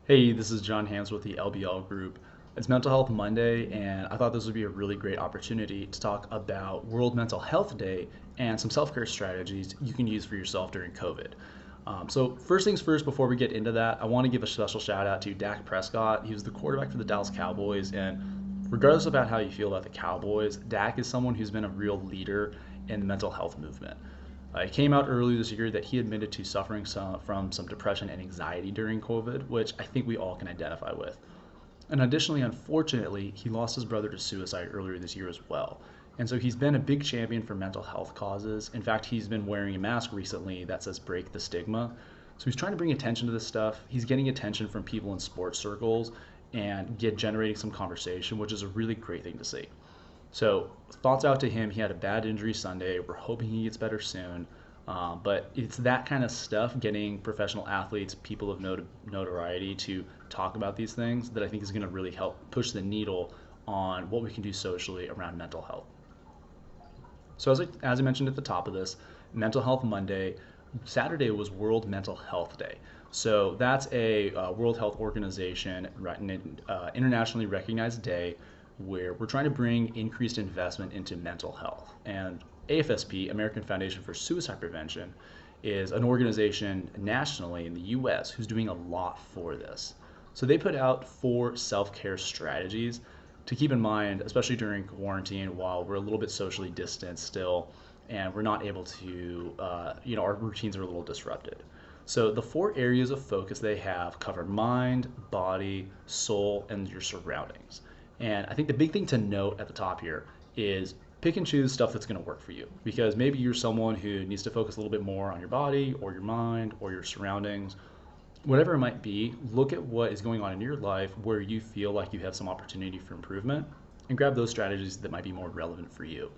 Hey, this is John Hams with the LBL Group. It's Mental Health Monday, and I thought this would be a really great opportunity to talk about World Mental Health Day and some self care strategies you can use for yourself during COVID. So, first things first, before we get into that, I want to give a special shout out to Dak Prescott. He was the quarterback for the Dallas Cowboys, and regardless about how you feel about the Cowboys, Dak is someone who's been a real leader in the mental health movement. It came out earlier this year that he admitted to suffering from some depression and anxiety during COVID, which I think we all can identify with. And additionally, unfortunately, he lost his brother to suicide earlier this year as well. And so he's been a big champion for mental health causes. In fact, he's been wearing a mask recently that says break the stigma. So he's trying to bring attention to this stuff. He's getting attention from people in sports circles and generating some conversation, which is a really great thing to see. So thoughts out to him. He had a bad injury Sunday. We're hoping he gets better soon. But it's that kind of stuff, getting professional athletes, people of notoriety to talk about these things that I think is going to really help push the needle on what we can do socially around mental health. So as I mentioned at the top of this, Mental Health Monday, Saturday was World Mental Health Day. So that's a World Health Organization internationally recognized day where we're trying to bring increased investment into mental health. And AFSP, American Foundation for Suicide Prevention, is an organization nationally in the US who's doing a lot for this. So they put out 4 self-care strategies to keep in mind, especially during quarantine while we're a little bit socially distant still and we're not able to, our routines are a little disrupted. So the 4 areas of focus they have cover mind, body, soul, and your surroundings. And I think the big thing to note at the top here is pick and choose stuff that's going to work for you, because maybe you're someone who needs to focus a little bit more on your body or your mind or your surroundings. Whatever it might be, look at what is going on in your life where you feel like you have some opportunity for improvement and grab those strategies that might be more relevant for you.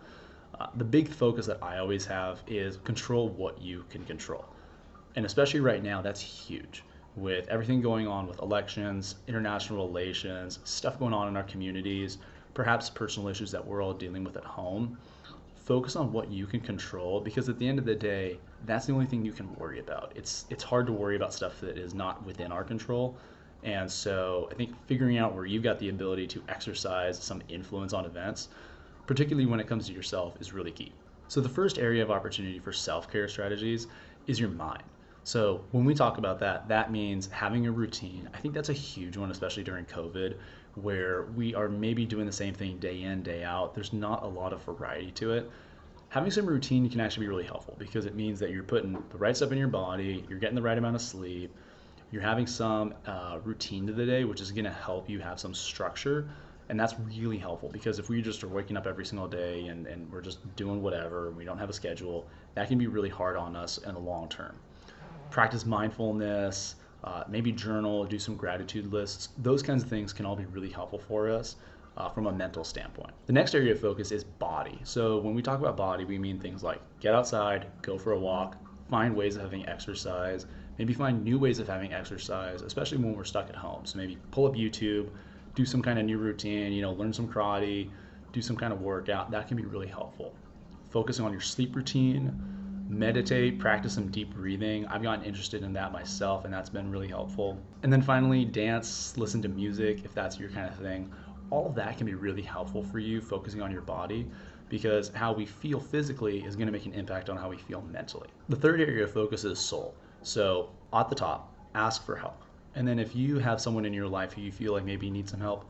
The big focus that I always have is control what you can control. And especially right now, that's huge. With everything going on with elections, international relations, stuff going on in our communities, perhaps personal issues that we're all dealing with at home, focus on what you can control, because at the end of the day, that's the only thing you can worry about. It's hard to worry about stuff that is not within our control. And so I think figuring out where you've got the ability to exercise some influence on events, particularly when it comes to yourself, is really key. So the first area of opportunity for self-care strategies is your mind. So when we talk about that, that means having a routine. I think that's a huge one, especially during COVID, where we are maybe doing the same thing day in, day out. There's not a lot of variety to it. Having some routine can actually be really helpful, because it means that you're putting the right stuff in your body, you're getting the right amount of sleep, you're having some routine to the day, which is going to help you have some structure. And that's really helpful, because if we just are waking up every single day and we're just doing whatever, and we don't have a schedule, that can be really hard on us in the long term. Practice mindfulness, maybe journal, do some gratitude lists. Those kinds of things can all be really helpful for us from a mental standpoint. The next area of focus is body. So when we talk about body, we mean things like get outside, go for a walk, find ways of having exercise, maybe find new ways of having exercise, especially when we're stuck at home. So maybe pull up YouTube, do some kind of new routine, learn some karate, do some kind of workout. That can be really helpful. Focusing on your sleep routine, meditate, practice some deep breathing. I've gotten interested in that myself, and that's been really helpful. And then finally, dance, listen to music, if that's your kind of thing. All of that can be really helpful for you, focusing on your body, because how we feel physically is going to make an impact on how we feel mentally. The third area of focus is soul. So at the top, ask for help. And then if you have someone in your life who you feel like maybe needs some help,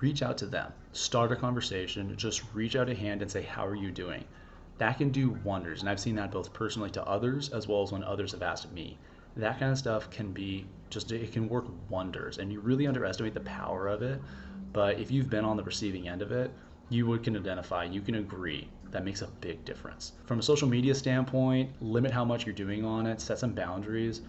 reach out to them. Start a conversation. Just reach out a hand and say, how are you doing? That can do wonders. And I've seen that both personally to others as well as when others have asked me. That kind of stuff can be it can work wonders. And you really underestimate the power of it. But if you've been on the receiving end of it, you can identify, you can agree that makes a big difference. From a social media standpoint, limit how much you're doing on it, set some boundaries.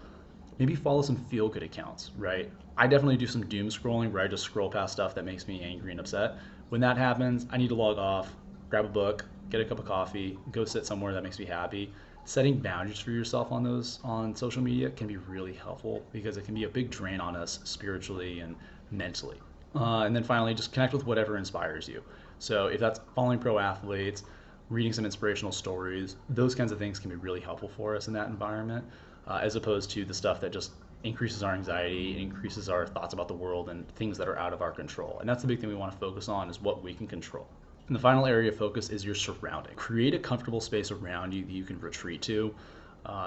Maybe follow some feel-good accounts, right? I definitely do some doom scrolling where I just scroll past stuff that makes me angry and upset. When that happens, I need to log off, grab a book, get a cup of coffee, go sit somewhere that makes me happy. Setting boundaries for yourself on social media can be really helpful, because it can be a big drain on us spiritually and mentally. And then finally, just connect with whatever inspires you. So if that's following pro athletes, reading some inspirational stories, those kinds of things can be really helpful for us in that environment, as opposed to the stuff that just increases our anxiety, it increases our thoughts about the world and things that are out of our control. And that's the big thing we want to focus on, is what we can control. And the final area of focus is your surrounding. Create a comfortable space around you that you can retreat to.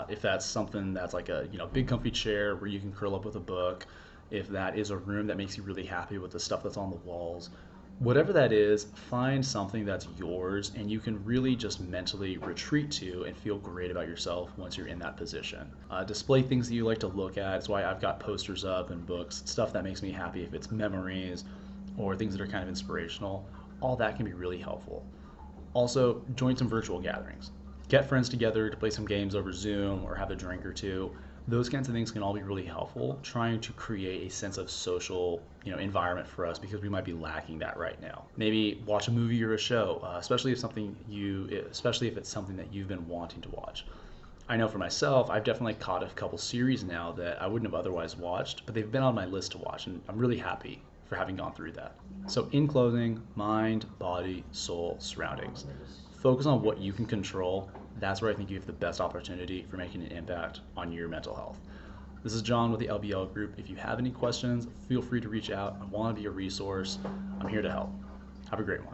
If that's something that's like a big comfy chair where you can curl up with a book, if that is a room that makes you really happy with the stuff that's on the walls, whatever that is, find something that's yours and you can really just mentally retreat to and feel great about yourself once you're in that position. Display things that you like to look at. That's why I've got posters up and books, stuff that makes me happy, if it's memories or things that are kind of inspirational. All that can be really helpful. Also, join some virtual gatherings. Get friends together to play some games over Zoom or have a drink or two. Those kinds of things can all be really helpful, trying to create a sense of social environment for us, because we might be lacking that right now. Maybe watch a movie or a show, especially if it's something that you've been wanting to watch. I know for myself, I've definitely caught a couple series now that I wouldn't have otherwise watched, but they've been on my list to watch, and I'm really happy for having gone through that. So in closing, mind, body, soul, surroundings. Focus on what you can control. That's where I think you have the best opportunity for making an impact on your mental health. This is John with the LBL Group. If you have any questions, feel free to reach out. I want to be a resource. I'm here to help. Have a great one.